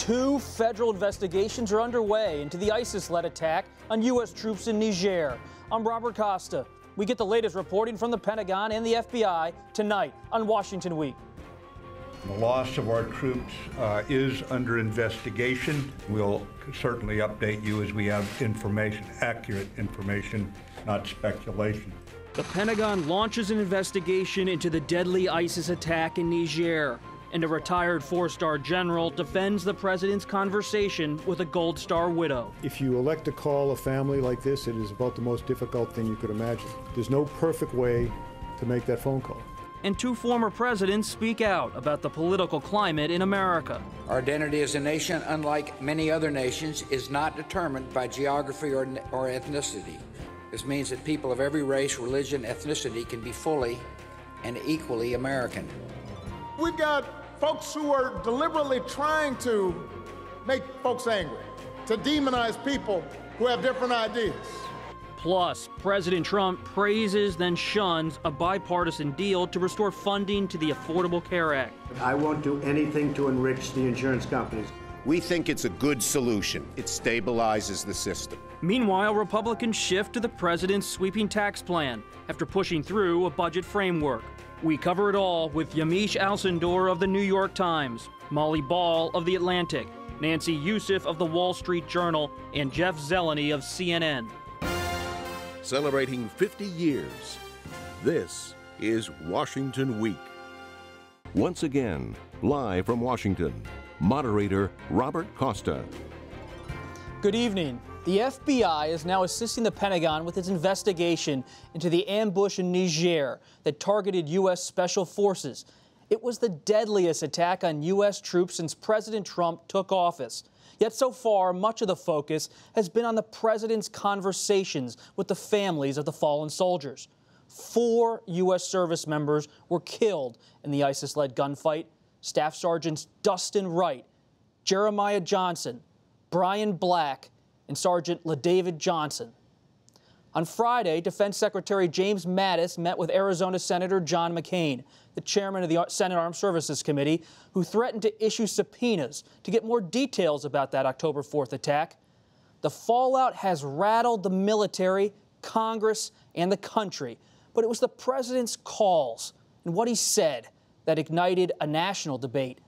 Two federal investigations are underway into the ISIS-led attack on U.S. troops in Niger. I'm Robert Costa. We get the latest reporting from the Pentagon and the FBI tonight on Washington Week. The loss of our troops is under investigation. We'll certainly update you as we have information, accurate information, not speculation. The Pentagon launches an investigation into the deadly ISIS attack in Niger, and a retired four-star general defends the president's conversation with a Gold Star widow. If you elect to call a family like this, it is about the most difficult thing you could imagine. There's no perfect way to make that phone call. And two former presidents speak out about the political climate in America. Our identity as a nation, unlike many other nations, is not determined by geography or ethnicity. This means that people of every race, religion, ethnicity can be fully and equally American. We've got folks who are deliberately trying to make folks angry, to demonize people who have different ideas. Plus, President Trump praises then shuns a bipartisan deal to restore funding to the Affordable Care Act. I won't do anything to enrich the insurance companies. We think it's a good solution. It stabilizes the system. Meanwhile, Republicans shift to the president's sweeping tax plan after pushing through a budget framework. We cover it all with Yamiche Alcindor of the New York Times, Molly Ball of The Atlantic, Nancy Youssef of The Wall Street Journal, and Jeff Zeleny of CNN. Celebrating 50 years, this is Washington Week. Once again, live from Washington, moderator Robert Costa. Good evening. The FBI is now assisting the Pentagon with its investigation into the ambush in Niger that targeted U.S. Special Forces. It was the deadliest attack on U.S. troops since President Trump took office. Yet so far, much of the focus has been on the president's conversations with the families of the fallen soldiers. 4 U.S. service members were killed in the ISIS-led gunfight. Staff Sergeants Dustin Wright, Jeremiah Johnson, Brian Black, and Sergeant LaDavid Johnson. On Friday, Defense Secretary James Mattis met with Arizona Senator John McCain, the chairman of the Senate Armed Services Committee, who threatened to issue subpoenas to get more details about that October 4th attack. The fallout has rattled the military, Congress, and the country, but it was the president's calls and what he said that ignited a national debate.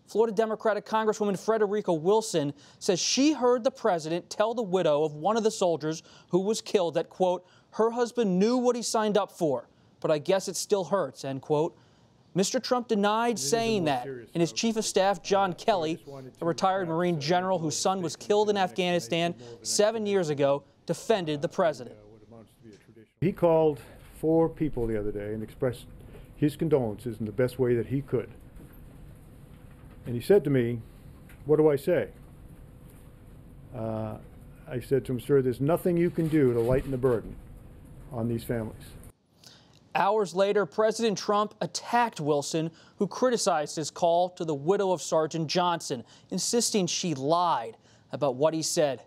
Florida Democratic Congresswoman Frederica Wilson says she heard the president tell the widow of one of the soldiers who was killed that, quote, her husband knew what he signed up for, but I guess it still hurts, end quote. Mr. Trump denied saying that, and his chief of staff, John Kelly, a retired Marine general whose son was killed in Afghanistan 7 years ago, defended the president. He called 4 people the other day and expressed his condolences in the best way that he could. And he said to me, what do I say? I said to him, sir, there's nothing you can do to lighten the burden on these families. Hours later, President Trump attacked Wilson, who criticized his call to the widow of Sergeant Johnson, insisting she lied about what he said.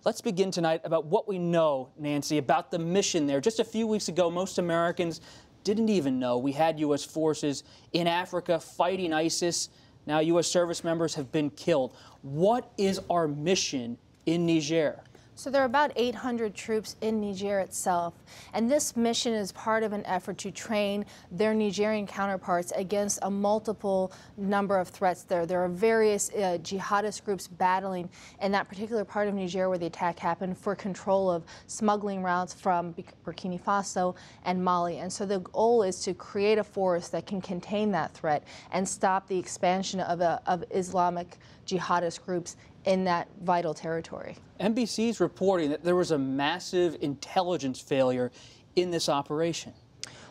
Let's begin tonight about what we know, Nancy, about the mission there. Just a few weeks ago, most Americans didn't even know we had U.S. forces in Africa fighting ISIS. Now U.S. service members have been killed. What is our mission in Niger? So there are about 800 troops in Niger itself, and this mission is part of an effort to train their Nigerian counterparts against a multiple number of threats there. There are various jihadist groups battling in that particular part of Niger where the attack happened for control of smuggling routes from Burkina Faso and Mali. And so the goal is to create a force that can contain that threat and stop the expansion of Islamic jihadist groups in that vital territory. NBC's reporting that there was a massive intelligence failure in this operation.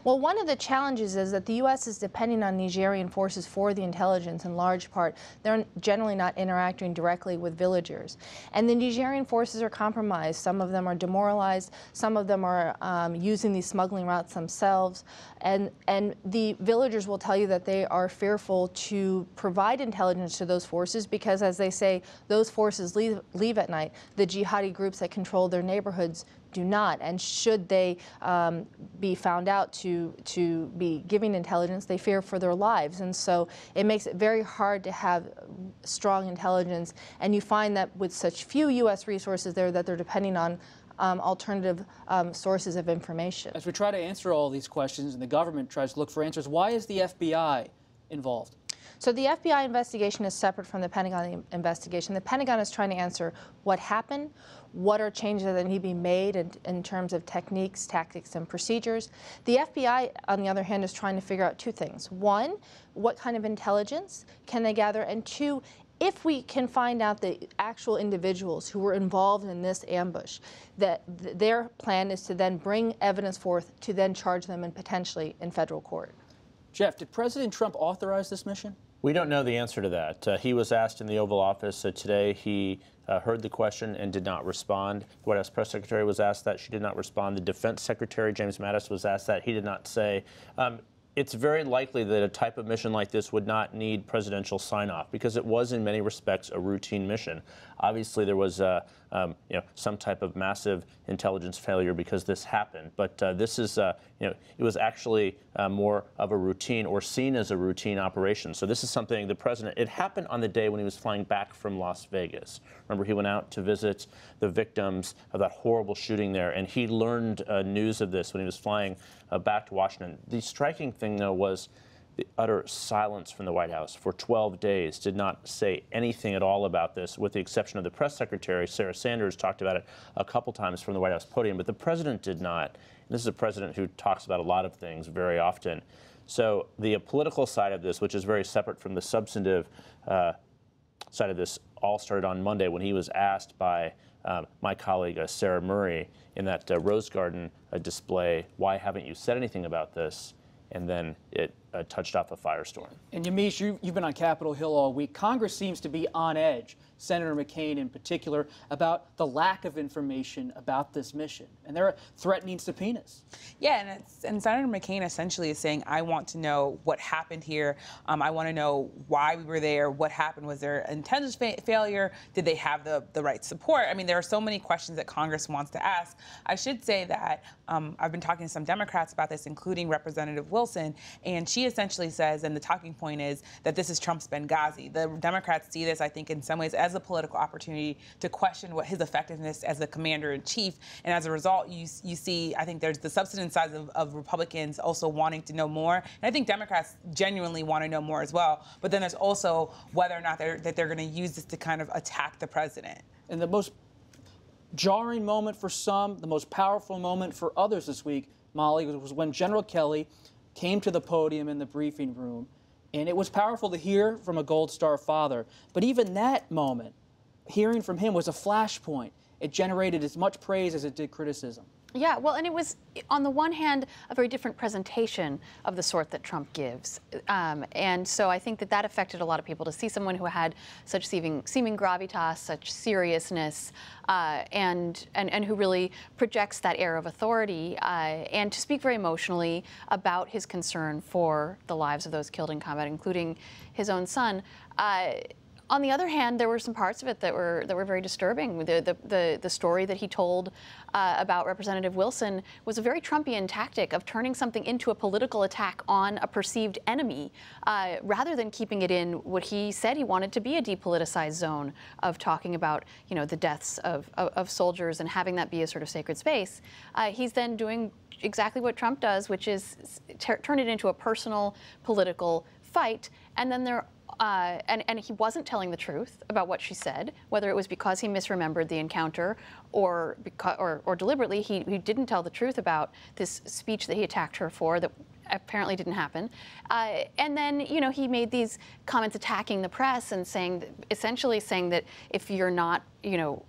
Well, one of the challenges is that the U.S. is depending on Nigerian forces for the intelligence in large part. They're generally not interacting directly with villagers. And the Nigerian forces are compromised. Some of them are demoralized. Some of them are using these smuggling routes themselves. And the villagers will tell you that they are fearful to provide intelligence to those forces because, as they say, those forces leave at night. The jihadi groups that control their neighborhoods do not. And should they be found out to be giving intelligence, they fear for their lives. And so it makes it very hard to have strong intelligence. And you find that with such few U.S. resources there, that they're depending on alternative sources of information. As we try to answer all these questions and the government tries to look for answers, why is the FBI involved? So the FBI investigation is separate from the Pentagon investigation. The Pentagon is trying to answer what happened, what are changes that need to be made in terms of techniques, tactics, and procedures. The FBI, on the other hand, is trying to figure out two things. One, what kind of intelligence can they gather? And two, if we can find out the actual individuals who were involved in this ambush, that their plan is to then bring evidence forth to then charge them and potentially in federal court. Jeff, did President Trump authorize this mission? We don't know the answer to that. He was asked in the Oval Office today. He heard the question and did not respond. The White House press secretary was asked that. She did not respond. The Defense Secretary, James Mattis, was asked that. He did not say. It's very likely that a type of mission like this would not need presidential sign-off because it was, in many respects, a routine mission. Obviously, there was some type of massive intelligence failure because this happened. But this is, it was actually more of a routine or seen as a routine operation. So this is something the president, it happened on the day when he was flying back from Las Vegas. Remember, he went out to visit the victims of that horrible shooting there, and he learned news of this when he was flying back to Washington. The striking thing, though, was the utter silence from the White House for 12 days, did not say anything at all about this, with the exception of the press secretary. Sarah Sanders talked about it a couple times from the White House podium, but the president did not. And this is a president who talks about a lot of things very often. So the political side of this, which is very separate from the substantive side of this, all started on Monday when he was asked by my colleague Sarah Murray in that Rose Garden display, why haven't you said anything about this? And then it touched off a firestorm. And Yamiche, you've been on Capitol Hill all week. Congress seems to be on edge, Senator McCain in particular, about the lack of information about this mission. And they're threatening subpoenas. Yeah, and Senator McCain essentially is saying, I want to know what happened here. I want to know why we were there, what happened. Was there intelligence failure? Did they have the right support? I mean, there are so many questions that Congress wants to ask. I should say that I've been talking to some Democrats about this, including Representative Wilson, and she essentially says, and the talking point is, that this is Trump's Benghazi. The Democrats see this, I think, in some ways as a political opportunity to question what his effectiveness as the commander-in-chief. And as a result, you see, I think there's the substance side of Republicans also wanting to know more. And I think Democrats genuinely want to know more as well. But then there's also whether or not they're going to use this to kind of attack the president. And the most jarring moment for some, the most powerful moment for others this week, Molly, was when General Kelly came to the podium in the briefing room. And it was powerful to hear from a Gold Star father. But even that moment, hearing from him was a flashpoint. It generated as much praise as it did criticism. Yeah, well, and it was, on the one hand, a very different presentation of the sort that Trump gives. And so I think that affected a lot of people to see someone who had such seeming gravitas, such seriousness, and who really projects that air of authority, and to speak very emotionally about his concern for the lives of those killed in combat, including his own son. On the other hand, there were some parts of it that were very disturbing. The story that he told about Representative Wilson was a very Trumpian tactic of turning something into a political attack on a perceived enemy, rather than keeping it in what he said he wanted to be a depoliticized zone of talking about, the deaths of soldiers and having that be a sort of sacred space. He's then doing exactly what Trump does, which is turn it into a personal political fight, and then and he wasn't telling the truth about what she said, whether it was because he misremembered the encounter or deliberately he didn't tell the truth about this speech that he attacked her for that apparently didn't happen. And then, he made these comments attacking the press and essentially saying that if you're not,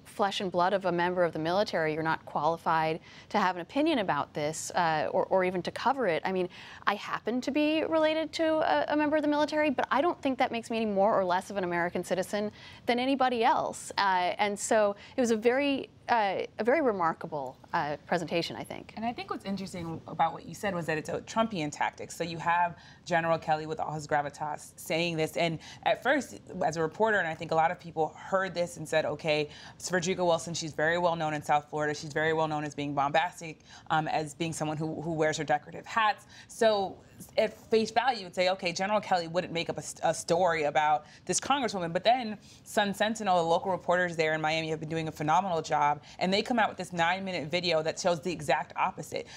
flesh and blood of a member of the military, you're not qualified to have an opinion about this or even to cover it. I mean, I happen to be related to a member of the military, but I don't think that makes me any more or less of an American citizen than anybody else. And so it was a very a very remarkable presentation, I think. And I think what's interesting about what you said was that it's a Trumpian tactic. So you have General Kelly with all his gravitas saying this. And at first, as a reporter, and I think a lot of people heard this and said, okay, it's Frederica Wilson. She's very well known in South Florida. She's very well known as being bombastic, as being someone who wears her decorative hats. So at face value, you would say, okay, General Kelly wouldn't make up a story about this congresswoman. But then Sun Sentinel, the local reporters there in Miami, have been doing a phenomenal job. And they come out with this 9-minute video that shows the exact opposite.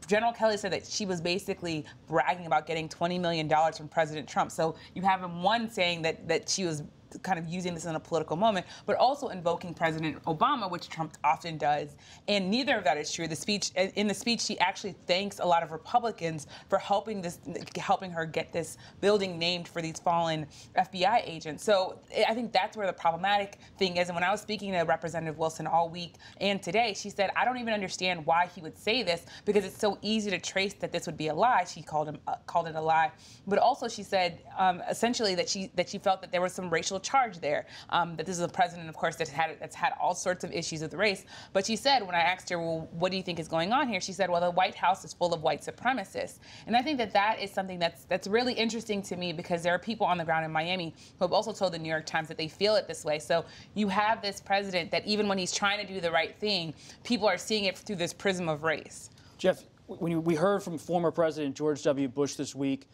General Kelly said that she was basically bragging about getting $20 million from President Trump. So you have him, one, saying that she was kind of using this in a political moment, but also invoking President Obama, which Trump often does. And neither of that is true. In the speech, she actually thanks a lot of Republicans for helping her get this building named for these fallen FBI agents. So I think that's where the problematic thing is. And when I was speaking to Representative Wilson all week and today, she said, I don't even understand why he would say this, because it's so easy to trace that this would be a lie. She called it a lie. But also she said essentially that she felt that there was some racial charge there, that this is a president, of course, that's had all sorts of issues with race. But she said, when I asked her, well, what do you think is going on here? She said, well, the White House is full of white supremacists. And I think that is something that's really interesting to me, because there are people on the ground in Miami who have also told the New York Times that they feel it this way. So you have this president that even when he's trying to do the right thing, people are seeing it through this prism of race. Jeff, when we heard from former President George W. Bush this week,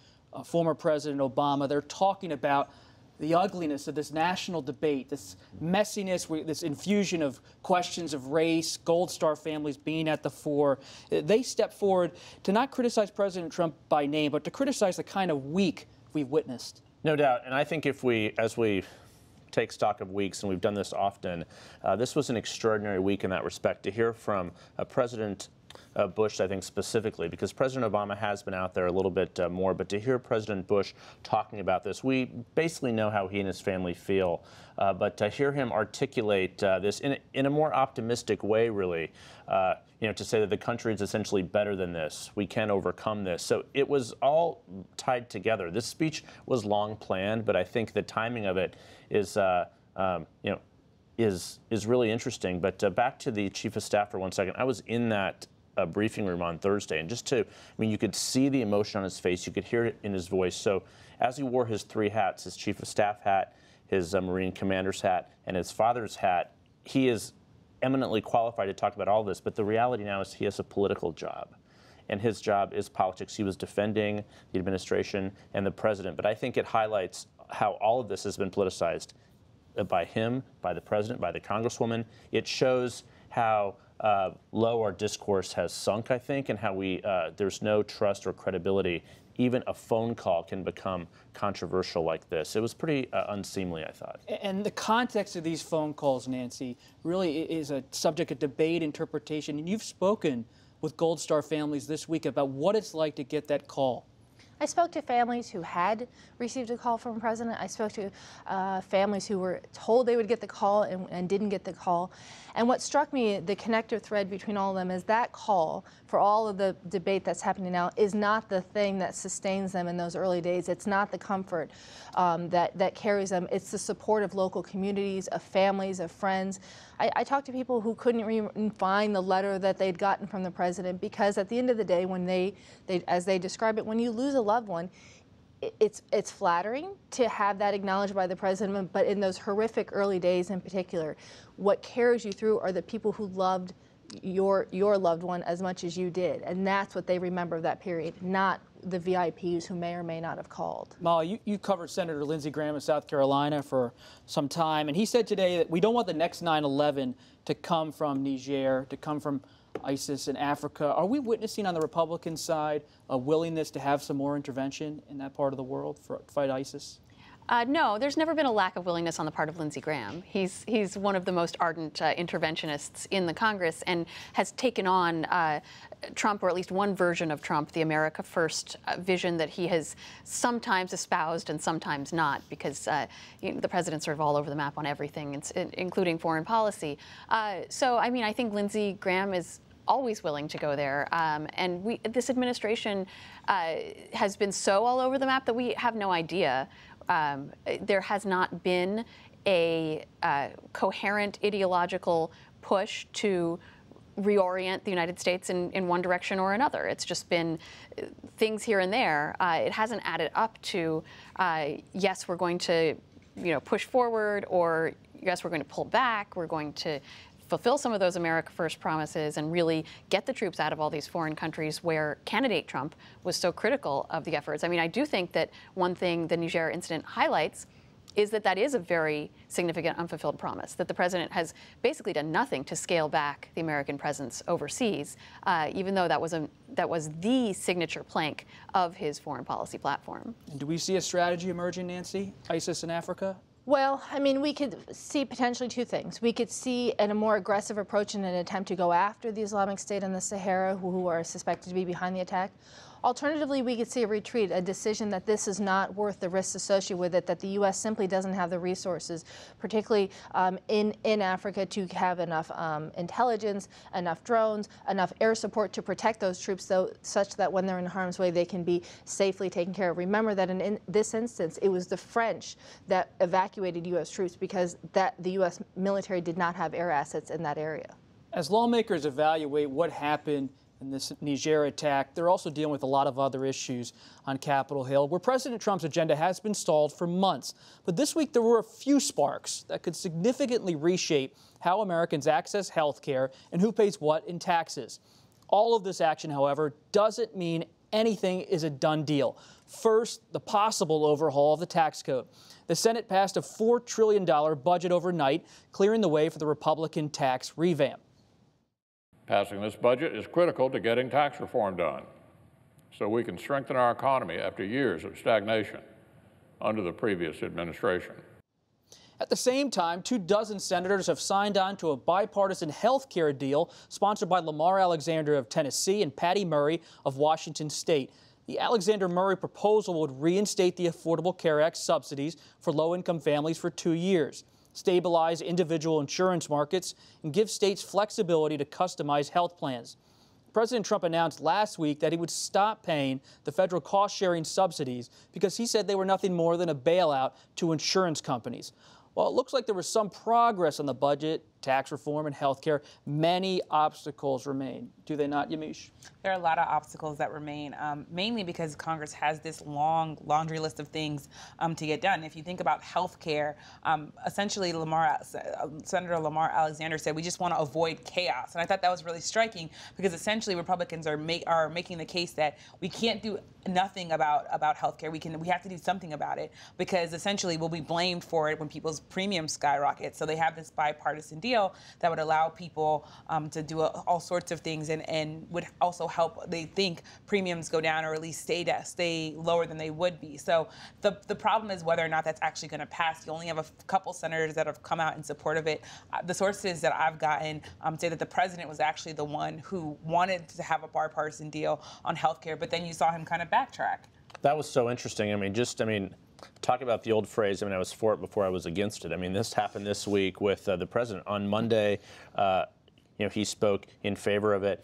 former President Obama, they're talking about the ugliness of this national debate, this messiness, this infusion of questions of race, Gold Star families being at the fore. They step forward to not criticize President Trump by name, but to criticize the kind of week we've witnessed. No doubt. And I think as we take stock of weeks, and we've done this often, this was an extraordinary week in that respect. To hear from President Bush, I think specifically, because President Obama has been out there a little bit more, but to hear President Bush talking about this, we basically know how he and his family feel, but to hear him articulate this in a more optimistic way, really, to say that the country is essentially better than this, we can overcome this. So it was all tied together. This speech was long planned, but I think the timing of it is really interesting. But back to the Chief of Staff for 1 second. I was in that briefing room on Thursday, and you could see the emotion on his face, you could hear it in his voice. So as he wore his 3 hats, his Chief of Staff hat, his Marine Commander's hat, and his father's hat, he is eminently qualified to talk about all this. But the reality now is he has a political job, and his job is politics. He was defending the administration and the president. But I think it highlights how all of this has been politicized by him, by the president, by the Congresswoman. It shows how low our discourse has sunk, I think, and how there's no trust or credibility. Even a phone call can become controversial like this. It was pretty unseemly, I thought. And the context of these phone calls, Nancy, really is a subject of debate, interpretation. And you've spoken with Gold Star families this week about what it's like to get that call. I spoke to families who had received a call from the president. I spoke to families who were told they would get the call and didn't get the call. And what struck me, the connector thread between all of them, is that call, for all of the debate that's happening now, is not the thing that sustains them in those early days. It's not the comfort that carries them. It's the support of local communities, of families, of friends. I talked to people who couldn't even find the letter that they'd gotten from the president, because at the end of the day, when they as they describe it, when you lose a loved one, it's flattering to have that acknowledged by the president, but in those horrific early days in particular, what carries you through are the people who loved your loved one as much as you did, and that's what they remember of that period, not the VIPs who may or may not have called. Molly, you covered Senator Lindsey Graham in South Carolina for some time, and he said today that we don't want the next 9/11 to come from Niger, to come from ISIS in Africa. Are we witnessing on the Republican side a willingness to have some more intervention in that part of the world to fight ISIS? No, there's never been a lack of willingness on the part of Lindsey Graham. He's one of the most ardent interventionists in the Congress, and has taken on Trump, or at least one version of Trump, the America First vision that he has sometimes espoused and sometimes not, because the president's sort of all over the map on everything, including foreign policy. So, I mean, I think Lindsey Graham is always willing to go there. And this administration has been so all over the map that we have no idea. There has not been a coherent ideological push to reorient the United States in one direction or another. It's just been things here and there. It hasn't added up to, yes, we're going to push forward, or yes, we're going to pull back, we're going to fulfill some of those America First promises and really get the troops out of all these foreign countries where candidate Trump was so critical of the efforts. I mean, I do think that one thing the Niger incident highlights is that that is a very significant unfulfilled promise, that the president has basically done nothing to scale back the American presence overseas, even though that was the signature plank of his foreign policy platform. And do we see a strategy emerging, Nancy? ISIS in Africa? Well, I mean, we could see potentially two things. We could see a more aggressive approach in an attempt to go after the Islamic State in the Sahara, who are suspected to be behind the attack. Alternatively, we could see a retreat, a decision that this is not worth the risks associated with it, that the U.S. simply doesn't have the resources, particularly in Africa, to have enough intelligence, enough drones, enough air support to protect those troops, such that when they're in harm's way, they can be safely taken care of. Remember that in this instance, it was the French that evacuated U.S. troops because the U.S. military did not have air assets in that area. As lawmakers evaluate what happened in this Niger attack, they're also dealing with a lot of other issues on Capitol Hill, where President Trump's agenda has been stalled for months. But this week, there were a few sparks that could significantly reshape how Americans access health care and who pays what in taxes. All of this action, however, doesn't mean anything is a done deal. First, the possible overhaul of the tax code. The Senate passed a $4 trillion budget overnight, clearing the way for the Republican tax revamp. Passing this budget is critical to getting tax reform done, so we can strengthen our economy after years of stagnation under the previous administration. At the same time, 24 senators have signed on to a bipartisan health care deal sponsored by Lamar Alexander of Tennessee and Patty Murray of Washington State. The Alexander-Murray proposal would reinstate the Affordable Care Act subsidies for low-income families for 2 years, stabilize individual insurance markets, and give states flexibility to customize health plans. President Trump announced last week that he would stop paying the federal cost-sharing subsidies because he said they were nothing more than a bailout to insurance companies. While it looks like there was some progress on the budget, tax reform, and health care, many obstacles remain. Do they not, Yamiche? There are a lot of obstacles that remain, mainly because Congress has this long laundry list of things to get done. If you think about health care, essentially Senator Lamar Alexander said, we just want to avoid chaos. And I thought that was really striking because essentially Republicans are making the case that we can't do nothing about health care. We have to do something about it because essentially we'll be blamed for it when people's premiums skyrocket. So they have this bipartisan deal that would allow people to do all sorts of things and would also help, they think, premiums go down or at least stay lower than they would be. So the problem is whether or not that's actually going to pass. You only have a couple senators that have come out in support of it. The sources that I've gotten say that the president was actually the one who wanted to have a bipartisan deal on health care, but then you saw him kind of backtrack. That was so interesting. Talk about the old phrase, I was for it before I was against it. This happened this week with the president. On Monday, he spoke in favor of it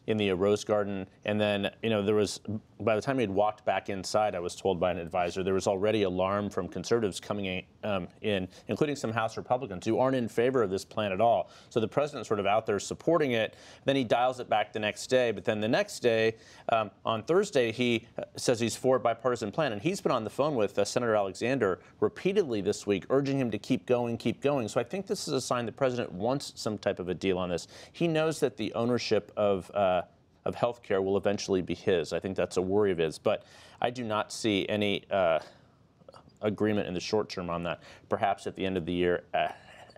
in the Rose Garden. And then, there was, by the time he had walked back inside, I was told by an advisor, there was already alarm from conservatives coming in, including some House Republicans who aren't in favor of this plan at all. So the president's sort of out there supporting it. Then he dials it back the next day. But then the next day, on Thursday, he says he's for a bipartisan plan. And he's been on the phone with Senator Alexander repeatedly this week, urging him to keep going, keep going. So I think this is a sign the president wants some type of a deal on this. He knows that the ownership of health care will eventually be his. I think that's a worry of his. But I do not see any agreement in the short term on that, perhaps at the end of the year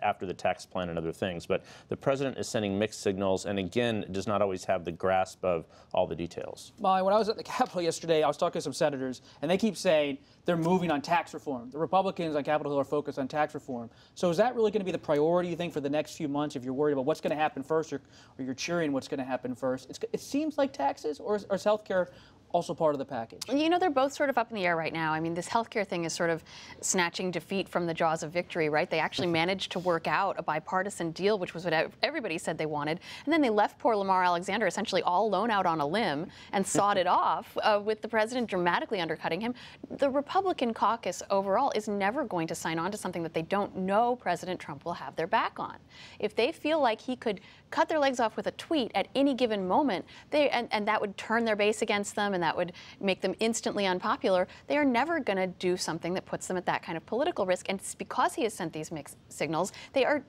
after the tax plan and other things. But the president is sending mixed signals and, again, does not always have the grasp of all the details. Molly, when I was at the Capitol yesterday, I was talking to some senators, and they keep saying they're moving on tax reform. The Republicans on Capitol Hill are focused on tax reform. So is that really going to be the priority, you think, for the next few months if you're worried about what's going to happen first or you're cheering what's going to happen first? It seems like taxes, or is health care also part of the package? You know, they're both sort of up in the air right now. I mean, this healthcare thing is sort of snatching defeat from the jaws of victory, right? They actually managed to work out a bipartisan deal, which was what everybody said they wanted. And then they left poor Lamar Alexander essentially all alone out on a limb and sawed it off with the president dramatically undercutting him. The Republican caucus overall is never going to sign on to something that they don't know President Trump will have their back on. If they feel like he could cut their legs off with a tweet at any given moment, and that would turn their base against them and that would make them instantly unpopular, they are never going to do something that puts them at that kind of political risk. And it's because he has sent these mixed signals, they're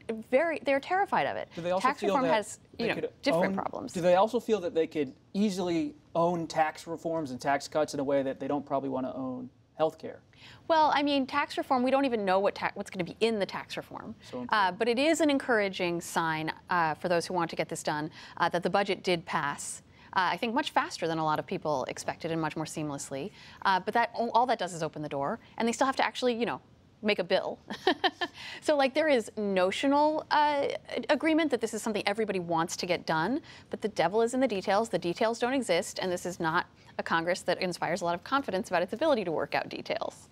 terrified of it. Do they also tax feel reform that has different problems. Do they also feel that they could easily own tax reforms and tax cuts in a way that they don't probably want to own health care? Well, I mean, tax reform, we don't even know what's going to be in the tax reform. But it is an encouraging sign for those who want to get this done that the budget did pass. I think much faster than a lot of people expected and much more seamlessly. But all that does is open the door, and they still have to actually, make a bill. So, like, there is notional agreement that this is something everybody wants to get done, but the devil is in the details. The details don't exist, and this is not a Congress that inspires a lot of confidence about its ability to work out details.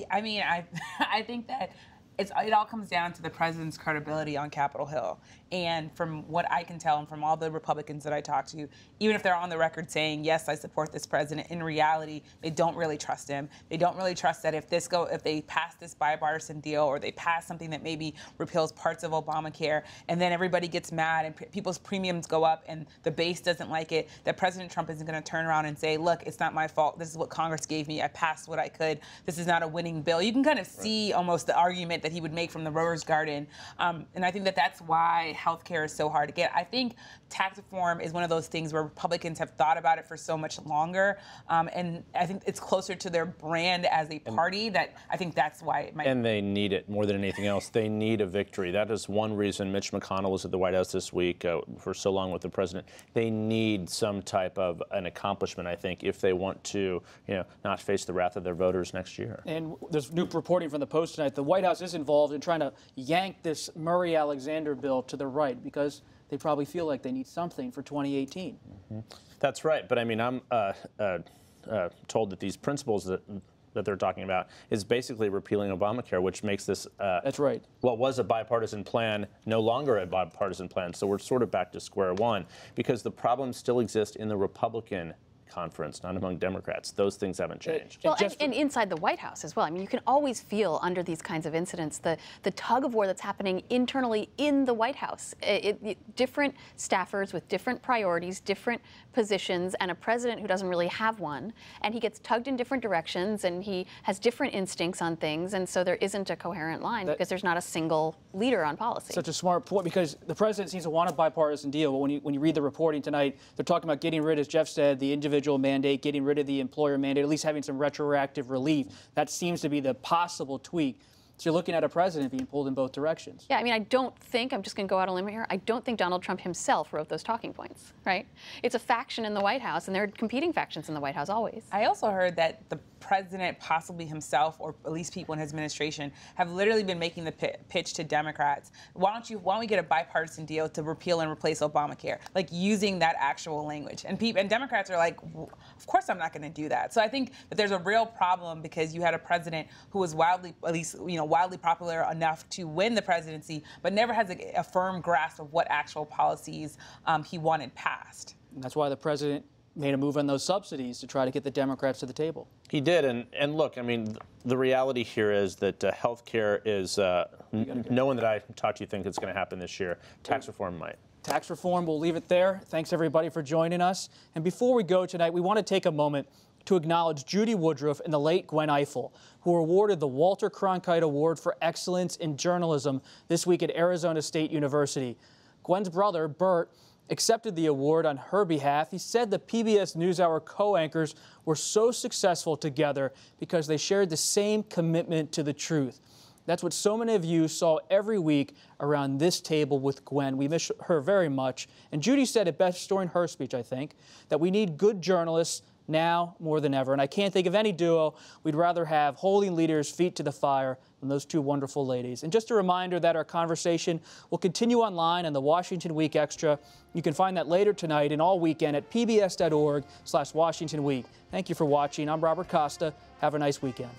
I mean, I think that it all comes down to the president's credibility on Capitol Hill. And from what I can tell, and from all the Republicans that I talk to, even if they're on the record saying, yes, I support this president, in reality, they don't really trust him. They don't really trust that if they pass this bipartisan deal, or they pass something that maybe repeals parts of Obamacare, and then everybody gets mad and people's premiums go up and the base doesn't like it, that President Trump isn't going to turn around and say, look, it's not my fault. This is what Congress gave me. I passed what I could. This is not a winning bill. You can kind of see almost the argument that he would make from the Rose Garden. And I think that that's why healthcare is so hard to get. I think tax reform is one of those things where Republicans have thought about it for so much longer. And I think it's closer to their brand as a party that I think that's why it might. And they need it more than anything else. They need a victory. That is one reason Mitch McConnell was at the White House this week for so long with the president. They need some type of an accomplishment, I think, if they want to, not face the wrath of their voters next year. And there's new reporting from the Post tonight. The White House is involved in trying to yank this Murray-Alexander bill to the right because they probably feel like they need something for 2018. Mm-hmm. That's right. But I mean, I'm told that these principles that they're talking about is basically repealing Obamacare, which makes this that's right. What was a bipartisan plan no longer a bipartisan plan. So we're sort of back to square one because the problems still exist in the Republican conference, not among Democrats. Those things haven't changed. Well, and inside the White House as well. I mean, you can always feel under these kinds of incidents the tug of war that's happening internally in the White House. Different staffers with different priorities, different positions, and a president who doesn't really have one. And he gets tugged in different directions, and he has different instincts on things. And so there isn't a coherent line because there's not a single leader on policy. Such a smart point, because the president seems to want a bipartisan deal. But when you read the reporting tonight, they're talking about getting rid, as Jeff said, the individual mandate, getting rid of the employer mandate, at least having some retroactive relief. That seems to be the possible tweak. So you're looking at a president being pulled in both directions. Yeah, I mean, I don't think, I'm just going to go out on a limb here, I don't think Donald Trump himself wrote those talking points, right? It's a faction in the White House, and there are competing factions in the White House always. I also heard that the president, possibly himself, or at least people in his administration, have literally been making the pitch to Democrats. Why don't we get a bipartisan deal to repeal and replace Obamacare? Like, using that actual language. And Democrats are like, of course I'm not going to do that. So I think that there's a real problem because you had a president who was wildly popular enough to win the presidency, but never has a firm grasp of what actual policies he wanted passed. And that's why the president made a move on those subsidies to try to get the Democrats to the table. He did, and look, I mean, the reality here is that health care is, no one that I talked to think it's going to happen this year. Tax reform might. Tax reform, we'll leave it there. Thanks, everybody, for joining us. And before we go tonight, we want to take a moment to acknowledge Judy Woodruff and the late Gwen Ifill, who were awarded the Walter Cronkite Award for Excellence in Journalism this week at Arizona State University. Gwen's brother, Bert, accepted the award on her behalf. He said the PBS NewsHour co-anchors were so successful together because they shared the same commitment to the truth. That's what so many of you saw every week around this table with Gwen. We miss her very much. And Judy said it best during her speech, I think, that we need good journalists, now more than ever. And I can't think of any duo we'd rather have holding leaders' feet to the fire than those two wonderful ladies. And just a reminder that our conversation will continue online on the Washington Week Extra. You can find that later tonight and all weekend at pbs.org/WashingtonWeek. Thank you for watching. I'm Robert Costa. Have a nice weekend.